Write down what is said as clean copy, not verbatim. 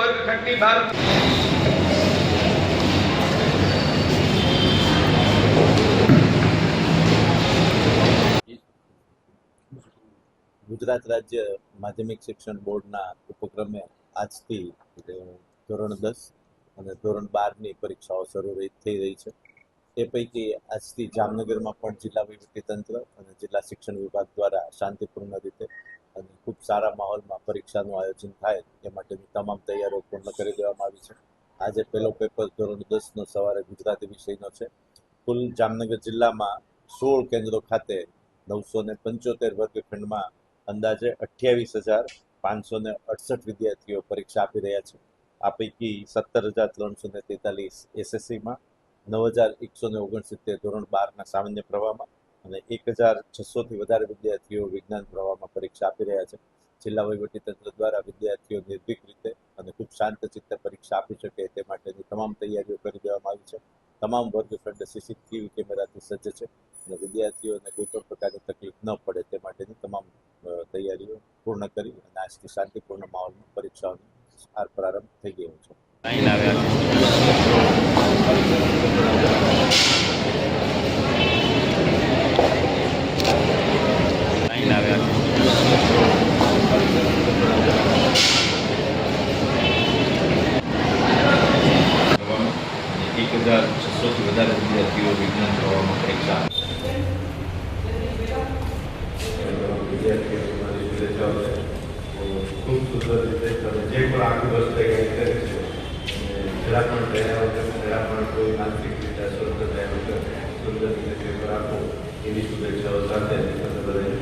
વર્ગખંડની બહાર ગુજરાત રાજ્ય માધ્યમિક શિક્ષણ બોર્ડના ઉપક્રમે આજથી ધોરણ 10 અને ધોરણ 12ની પરીક્ષાઓ શરૂ થઈ રહી છે. એ પૈકી આજથી જામનગરમાં પણ જિલ્લા વહીવટીતંત્ર અને જિલ્લા શિક્ષણ વિભાગ દ્વારા શાંતિપૂર્ણ રીતે અને ખૂબ સારા માહોલમાં પરીક્ષાનું આયોજન થાય એ માટેની તમામ તૈયારીઓ પૂર્ણ કરી દેવામાં આવી છે. આજે પહેલો પેપર ધોરણ 10નો સવારે ગુજરાતી વિષયનો છે. કુલ જામનગર જિલ્લામાં 16 કેન્દ્રો ખાતે 975 વર્ગખંડમાં અંદાજે 28,568 વિદ્યાર્થીઓ પરીક્ષા આપી રહ્યા છે. આ પૈકી 17,343 એસએસસીમાં, 9,169 ધોરણ 12ના સામાન્ય પ્રવાહમાં અને 1,600થી વધારે વિદ્યાર્થીઓ વિજ્ઞાન પ્રવાહમાં પરીક્ષા આપી રહ્યા છે. જિલ્લા વહીવટીતંત્ર દ્વારા વિદ્યાર્થીઓ નિર્ભીક રીતે અને ખૂબ શાંત ચિત્તે પરીક્ષા આપી શકે તે માટેની તમામ તૈયારીઓ કરી દેવામાં આવી છે. તમામ વર્ગખંડ સીસીટીવી કેમેરાથી સજ્જ છે અને વિદ્યાર્થીઓને કોઈ પણ પ્રકારની તકલીફ ન પડે તે માટેની તમામ તૈયારીઓ પૂર્ણ કરી અને આજથી શાંતિપૂર્ણ માહોલમાં પરીક્ષાઓનો પ્રારંભ થઈ ગયો છે. એક 1,600થી વધારે વિદ્યાર્થીઓ વિજ્ઞાન પ્રવાહમાં પરીક્ષા ખૂબ સુંદર રીતે તમે જે પણ આખી વસ્તુ તૈયારી કરી છે જરા પણ તૈયાર વગર જરા પણ કોઈ માનસિક રીતે અસ્વસ્થ થયા વગર સુંદર રીતે પેપર આપો એવી શુભેચ્છાઓ સાથે તમે બધાને